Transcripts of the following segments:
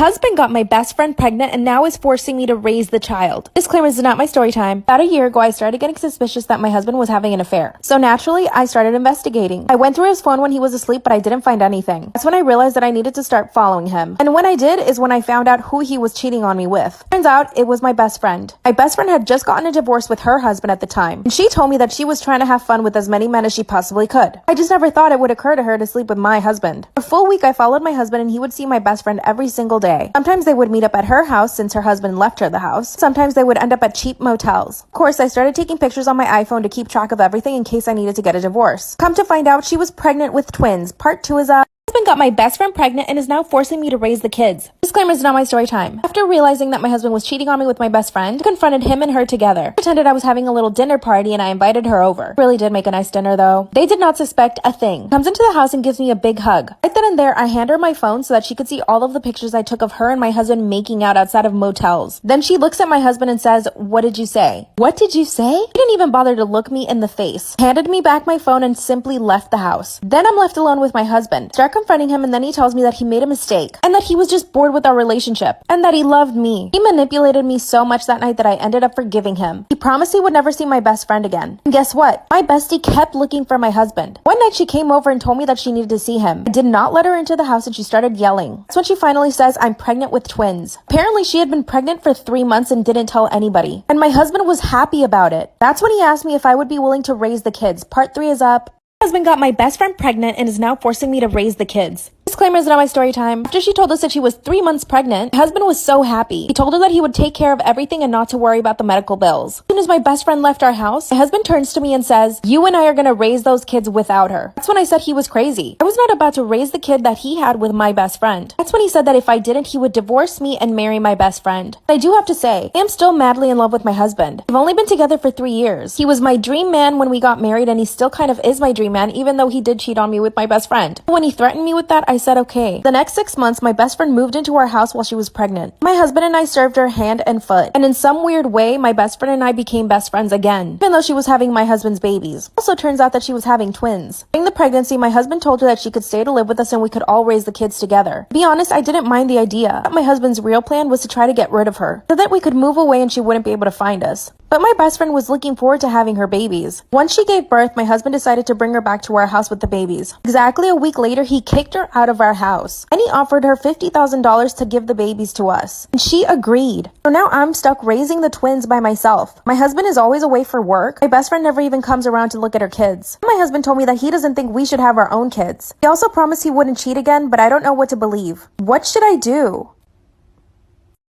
husband got my best friend pregnant and now is forcing me to raise the child. Disclaimer, this is not my story time. About a year ago, I started getting suspicious that my husband was having an affair. So naturally, I started investigating. I went through his phone when he was asleep, but I didn't find anything. That's when I realized that I needed to start following him. And when I did is when I found out who he was cheating on me with. Turns out, it was my best friend. My best friend had just gotten a divorce with her husband at the time. And she told me that she was trying to have fun with as many men as she possibly could. I just never thought it would occur to her to sleep with my husband. For a full week, I followed my husband and he would see my best friend every single day. Sometimes they would meet up at her house since her husband left her the house. Sometimes they would end up at cheap motels. Of course, I started taking pictures on my iPhone to keep track of everything in case I needed to get a divorce. Come to find out, she was pregnant with twins. Part 2 is husband got my best friend pregnant and is now forcing me to raise the kids. Disclaimer, is not my story time. After realizing that my husband was cheating on me with my best friend, I confronted him and her together. Pretended I was having a little dinner party and I invited her over. Really did make a nice dinner though. They did not suspect a thing. Comes into the house and gives me a big hug. Right then and there, I hand her my phone so that she could see all of the pictures I took of her and my husband making out outside of motels. Then she looks at my husband and says, "What did you say?" What did you say? He didn't even bother to look me in the face. Handed me back my phone and simply left the house. Then I'm left alone with my husband. Start confronting him and then he tells me that he made a mistake and that he was just bored with our relationship and that he loved me. He manipulated me so much that night that I ended up forgiving him. He promised he would never see my best friend again. And guess what? My bestie kept looking for my husband. One night she came over and told me that she needed to see him. I did not let her into the house and she started yelling. That's when she finally says I'm pregnant with twins. Apparently she had been pregnant for 3 months and didn't tell anybody. And my husband was happy about it. That's when he asked me if I would be willing to raise the kids. Part 3 is up. My husband got my best friend pregnant and is now forcing me to raise the kids. Disclaimer, is not my story time. After she told us that she was 3 months pregnant, my husband was so happy. He told her that he would take care of everything and not to worry about the medical bills. As soon as my best friend left our house, my husband turns to me and says, "You and I are gonna raise those kids without her." That's when I said he was crazy. I was not about to raise the kid that he had with my best friend. That's when he said that if I didn't, he would divorce me and marry my best friend. I do have to say, I am still madly in love with my husband. We've only been together for 3 years. He was my dream man when we got married and he still kind of is my dream man even though he did cheat on me with my best friend. When he threatened me with that, I said okay. The next 6 months, my best friend moved into our house while she was pregnant. My husband and I served her hand and foot. And in some weird way, my best friend and I became best friends again, even though she was having my husband's babies. Also turns out that she was having twins. During the pregnancy, my husband told her that she could stay to live with us and we could all raise the kids together. To be honest, I didn't mind the idea. My husband's real plan was to try to get rid of her, so that we could move away and she wouldn't be able to find us. But my best friend was looking forward to having her babies. Once she gave birth, my husband decided to bring her back to our house with the babies. Exactly a week later, he kicked her out of our house. And he offered her $50,000 to give the babies to us. And she agreed. So now I'm stuck raising the twins by myself. My husband is always away for work. My best friend never even comes around to look at her kids. My husband told me that he doesn't think we should have our own kids. He also promised he wouldn't cheat again, but I don't know what to believe. What should I do?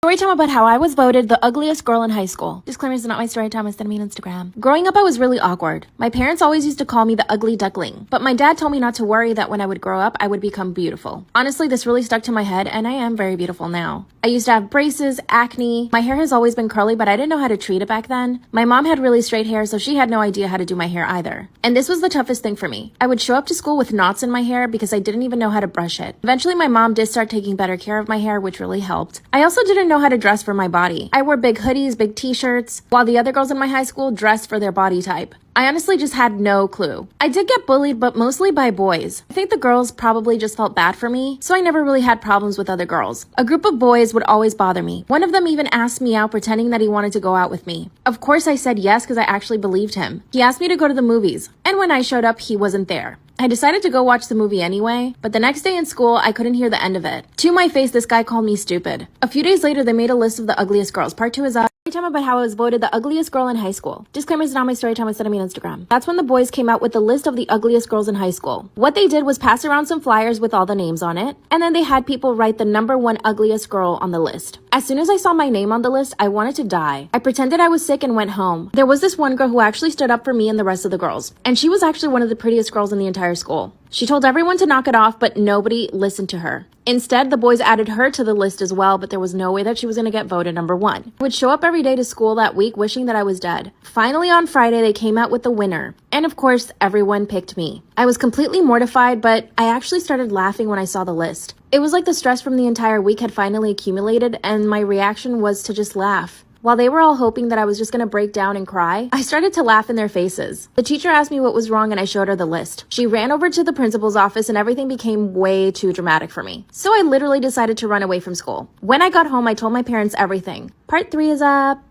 Story time about how I was voted the ugliest girl in high school. Disclaimer, is not my story time, it's me on Instagram. Growing up, I was really awkward. My parents always used to call me the ugly duckling, but my dad told me not to worry that when I would grow up, I would become beautiful. Honestly, this really stuck to my head, and I am very beautiful now. I used to have braces, acne. My hair has always been curly, but I didn't know how to treat it back then. My mom had really straight hair, so she had no idea how to do my hair either. And this was the toughest thing for me. I would show up to school with knots in my hair because I didn't even know how to brush it. Eventually, my mom did start taking better care of my hair, which really helped. I also didn't know how to dress for my body. I wore big hoodies, big t-shirts, while the other girls in my high school dressed for their body type. I honestly just had no clue. I did get bullied, but mostly by boys. I think the girls probably just felt bad for me, so I never really had problems with other girls. A group of boys would always bother me. One of them even asked me out, pretending that he wanted to go out with me. Of course I said yes because I actually believed him. He asked me to go to the movies, and when I showed up, he wasn't there. I decided to go watch the movie anyway, but the next day in school, I couldn't hear the end of it. To my face, this guy called me stupid. A few days later, they made a list of the ugliest girls. Part 2 is up. Time about how I was voted the ugliest girl in high school. Disclaimer, is not my story time, it's on Instagram. That's when the boys came out with the list of the ugliest girls in high school. What they did was pass around some flyers with all the names on it, and then they had people write the #1 ugliest girl on the list. As soon as I saw my name on the list, I wanted to die. I pretended I was sick and went home. There was this one girl who actually stood up for me and the rest of the girls, and she was actually one of the prettiest girls in the entire school. She told everyone to knock it off, but nobody listened to her. Instead, the boys added her to the list as well, but there was no way that she was going to get voted #1. I would show up every day to school that week wishing that I was dead. Finally, on Friday, they came out with the winner. And of course, everyone picked me. I was completely mortified, but I actually started laughing when I saw the list. It was like the stress from the entire week had finally accumulated, and my reaction was to just laugh. While they were all hoping that I was just gonna break down and cry, I started to laugh in their faces. The teacher asked me what was wrong and I showed her the list. She ran over to the principal's office and everything became way too dramatic for me. So I literally decided to run away from school. When I got home, I told my parents everything. Part 3 is up.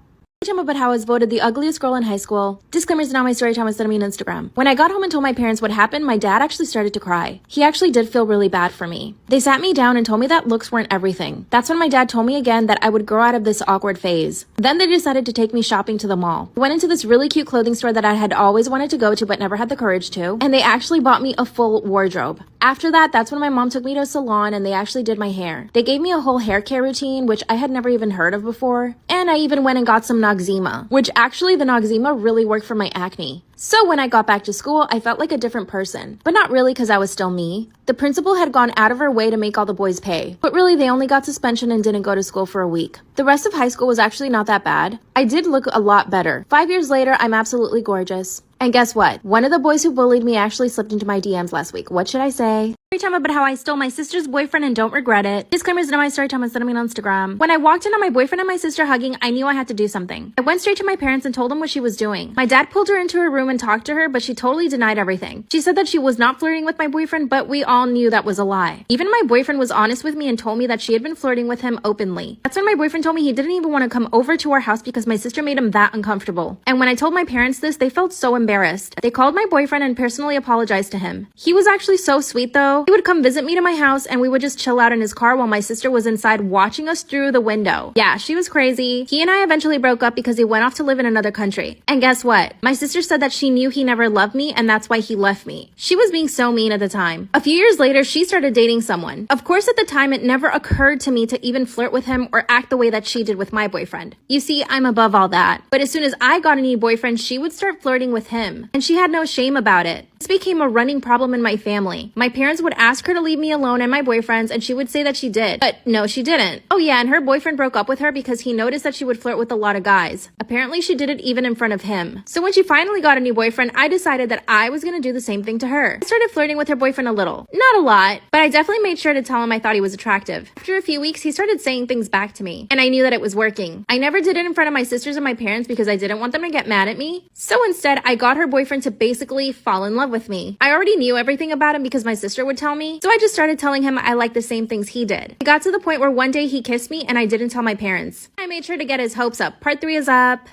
Time about how I was voted the ugliest girl in high school. Disclaimers not my story time was sending me on Instagram. When I got home and told my parents what happened, my dad actually started to cry. He actually did feel really bad for me. They sat me down and told me that looks weren't everything. That's when my dad told me again that I would grow out of this awkward phase. Then they decided to take me shopping to the mall. We went into this really cute clothing store that I had always wanted to go to but never had the courage to, and they actually bought me a full wardrobe. After that, that's when my mom took me to a salon and they actually did my hair. They gave me a whole hair care routine, which I had never even heard of before, and I even went and got some 𝙤𝙤𝙧𝙚, which actually the 𝙤𝙤𝙧𝙚 really worked for my acne. So when I got back to school, I felt like a different person. But not really because I was still me. The principal had gone out of her way to make all the boys pay. But really, they only got suspension and didn't go to school for a week. The rest of high school was actually not that bad. I did look a lot better. 5 years later, I'm absolutely gorgeous. And guess what? One of the boys who bullied me actually slipped into my DMs last week. What should I say? Story time about how I stole my sister's boyfriend and don't regret it. Disclaimers not my story time, sending me on Instagram. When I walked in on my boyfriend and my sister hugging, I knew I had to do something. I went straight to my parents and told them what she was doing. My dad pulled her into her room and talked to her, but she totally denied everything. She said that she was not flirting with my boyfriend, but we all knew that was a lie. Even my boyfriend was honest with me and told me that she had been flirting with him openly. That's when my boyfriend told me he didn't even want to come over to our house because my sister made him that uncomfortable. And when I told my parents this, they felt so embarrassed. They called my boyfriend and personally apologized to him. He was actually so sweet though. He would come visit me to my house and we would just chill out in his car while my sister was inside watching us through the window. Yeah, she was crazy. He and I eventually broke up because he went off to live in another country. And guess what? My sister said that she knew he never loved me and that's why he left me. She was being so mean at the time. A few years later, she started dating someone. Of course, at the time, it never occurred to me to even flirt with him or act the way that she did with my boyfriend. You see, I'm above all that. But as soon as I got a new boyfriend, she would start flirting with him. And she had no shame about it. This became a running problem in my family. My parents would ask her to leave me alone and my boyfriends, and she would say that she did. But no, she didn't. Oh yeah, and her boyfriend broke up with her because he noticed that she would flirt with a lot of guys. Apparently, she did it even in front of him. So when she finally got a new boyfriend, I decided that I was gonna do the same thing to her. I started flirting with her boyfriend a little. Not a lot, but I definitely made sure to tell him I thought he was attractive. After a few weeks, he started saying things back to me, and I knew that it was working. I never did it in front of my sisters and my parents because I didn't want them to get mad at me. So instead, I got her boyfriend to basically fall in love with me. I already knew everything about him because my sister would tell me, so I just started telling him I liked the same things he did. It got to the point where one day he kissed me and I didn't tell my parents. I made sure to get his hopes up. Part 3 is up.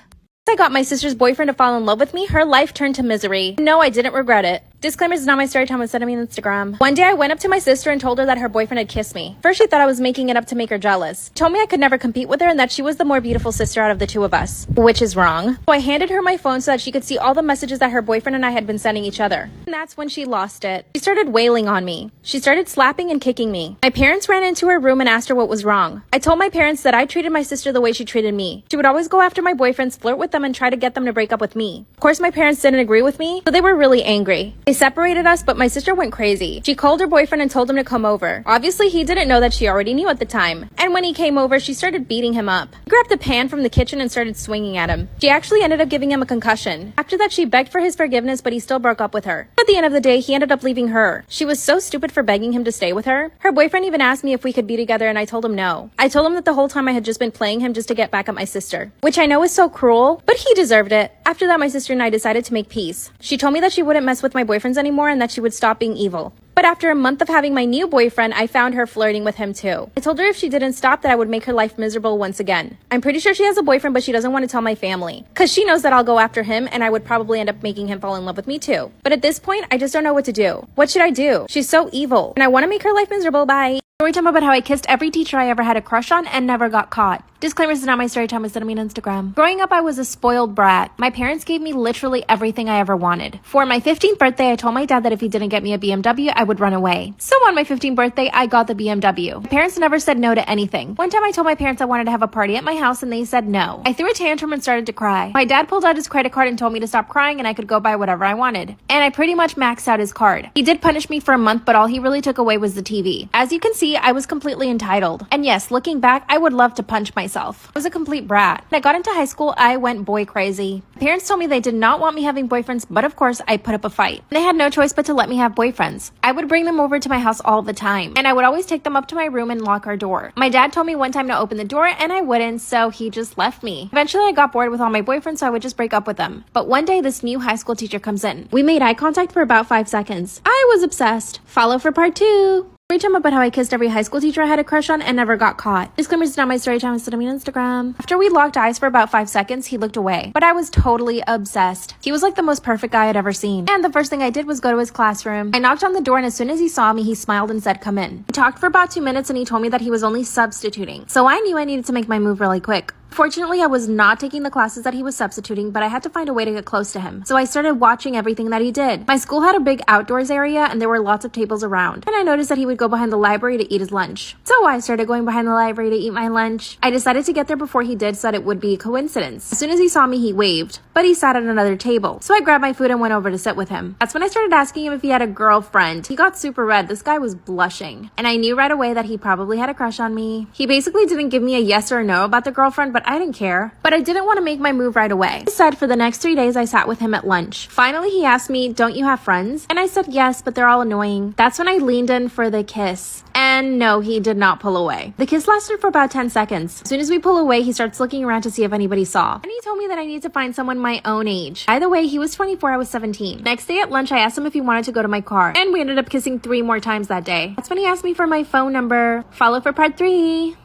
I got my sister's boyfriend to fall in love with me, her life turned to misery. No, I didn't regret it. Disclaimers is not my story time was sending me on Instagram. One day I went up to my sister and told her that her boyfriend had kissed me. First she thought I was making it up to make her jealous. Told me I could never compete with her and that she was the more beautiful sister out of the two of us. Which is wrong. So I handed her my phone so that she could see all the messages that her boyfriend and I had been sending each other. And that's when she lost it. She started wailing on me. She started slapping and kicking me. My parents ran into her room and asked her what was wrong. I told my parents that I treated my sister the way she treated me. She would always go after my boyfriends, flirt with them, and try to get them to break up with me. Of course, my parents didn't agree with me, so they were really angry. They separated us, but my sister went crazy. She called her boyfriend and told him to come over. Obviously, he didn't know that she already knew at the time. And when he came over, she started beating him up. He grabbed a pan from the kitchen and started swinging at him. She actually ended up giving him a concussion. After that, she begged for his forgiveness, but he still broke up with her. At the end of the day, he ended up leaving her. She was so stupid for begging him to stay with her. Her boyfriend even asked me if we could be together, and I told him no. I told him that the whole time I had just been playing him just to get back at my sister, which I know is so cruel, but he deserved it. After that, my sister and I decided to make peace. She told me that she wouldn't mess with my boyfriends anymore and that she would stop being evil. But after a month of having my new boyfriend, I found her flirting with him too. I told her if she didn't stop that I would make her life miserable once again. I'm pretty sure she has a boyfriend, but she doesn't want to tell my family. Cause she knows that I'll go after him and I would probably end up making him fall in love with me too. But at this point, I just don't know what to do. What should I do? She's so evil and I want to make her life miserable. Bye. Story time about how I kissed every teacher I ever had a crush on and never got caught. Disclaimers is not my story time was sending me on Instagram. Growing up, I was a spoiled brat. My parents gave me literally everything I ever wanted. For my 15th birthday, I told my dad that if he didn't get me a BMW, I would run away. So on my 15th birthday, I got the BMW. My parents never said no to anything. One time I told my parents I wanted to have a party at my house and they said no. I threw a tantrum and started to cry. My dad pulled out his credit card and told me to stop crying and I could go buy whatever I wanted. And I pretty much maxed out his card. He did punish me for a month, but all he really took away was the TV. As you can see, see, I was completely entitled. And yes, looking back, I would love to punch myself. I was a complete brat. When I got into high school, I went boy crazy. Parents told me they did not want me having boyfriends, but of course, I put up a fight. They had no choice but to let me have boyfriends. I would bring them over to my house all the time, and I would always take them up to my room and lock our door. My dad told me one time to open the door, and I wouldn't, so he just left me. Eventually, I got bored with all my boyfriends, so I would just break up with them. But one day, this new high school teacher comes in. We made eye contact for about 5 seconds. I was obsessed. Follow for part 2. Storytime about how I kissed every high school teacher I had a crush on and never got caught. Disclaimer, is not my story time, send me on Instagram. After we locked eyes for about 5 seconds, he looked away. But I was totally obsessed. He was like the most perfect guy I'd ever seen. And the first thing I did was go to his classroom. I knocked on the door, and as soon as he saw me, he smiled and said, "Come in." We talked for about 2 minutes, and he told me that he was only substituting. So I knew I needed to make my move really quick. Fortunately, I was not taking the classes that he was substituting, but I had to find a way to get close to him. So I started watching everything that he did. My school had a big outdoors area, and there were lots of tables around. And I noticed that he would go behind the library to eat his lunch. So I started going behind the library to eat my lunch. I decided to get there before he did so that it would be a coincidence. As soon as he saw me, he waved, but he sat at another table. So I grabbed my food and went over to sit with him. That's when I started asking him if he had a girlfriend. He got super red. This guy was blushing. And I knew right away that he probably had a crush on me. He basically didn't give me a yes or a no about the girlfriend, but I didn't care. But I didn't want to make my move right away. He said for the next 3 days I sat with him at lunch. Finally, he asked me, "Don't you have friends?" And I said yes, but they're all annoying. That's when I leaned in for the kiss. And no, he did not pull away. The kiss lasted for about 10 seconds. As soon as we pull away, he starts looking around to see if anybody saw. And he told me that I need to find someone my own age. By the way, he was 24, I was 17. Next day at lunch, I asked him if he wanted to go to my car. And we ended up kissing 3 more times that day. That's when he asked me for my phone number. Follow for part 3.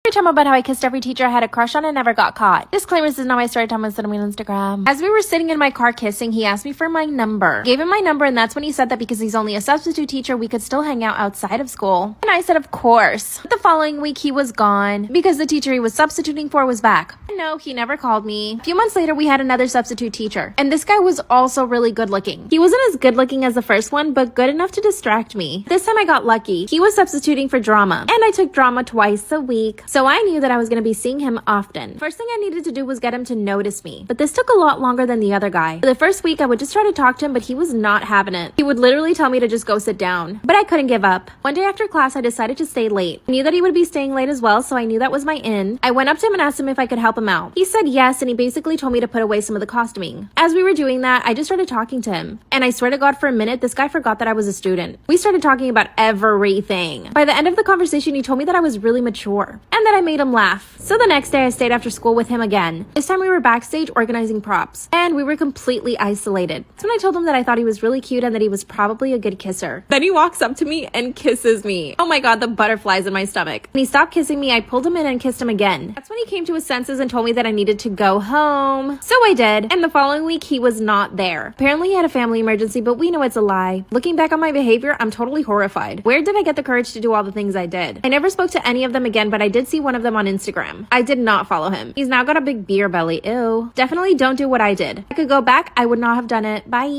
Time about how I kissed every teacher I had a crush on and never got caught. Disclaimer, this is not my story time, send me on Instagram. As we were sitting in my car kissing, he asked me for my number. Gave him my number, and that's when he said that because he's only a substitute teacher, we could still hang out outside of school. And I said, of course. But the following week, he was gone because the teacher he was substituting for was back. And no, he never called me. A few months later, we had another substitute teacher. And this guy was also really good looking. He wasn't as good looking as the first one, but good enough to distract me. This time I got lucky. He was substituting for drama. And I took drama twice a week. So I knew that I was going to be seeing him often. First thing I needed to do was get him to notice me. But this took a lot longer than the other guy. For the first week, I would just try to talk to him, but he was not having it. He would literally tell me to just go sit down. But I couldn't give up. One day after class, I decided to stay late. I knew that he would be staying late as well, so I knew that was my in. I went up to him and asked him if I could help him out. He said yes, and he basically told me to put away some of the costuming. As we were doing that, I just started talking to him. And I swear to God, for a minute, this guy forgot that I was a student. We started talking about everything. By the end of the conversation, he told me that I was really mature and that I made him laugh. So the next day I stayed after school with him again. This time we were backstage organizing props, and we were completely isolated. That's when I told him that I thought he was really cute and that he was probably a good kisser. Then he walks up to me and kisses me. Oh my God, the butterflies in my stomach. When he stopped kissing me, I pulled him in and kissed him again. That's when he came to his senses and told me that I needed to go home. So I did, and the following week he was not there. Apparently he had a family emergency, but we know it's a lie. Looking back on my behavior, I'm totally horrified. Where did I get the courage to do all the things I did? I never spoke to any of them again, but I did see one of them on Instagram. I did not follow him. He's now got a big beer belly. Ew. Definitely don't do what I did. If I could go back, I would not have done it. Bye.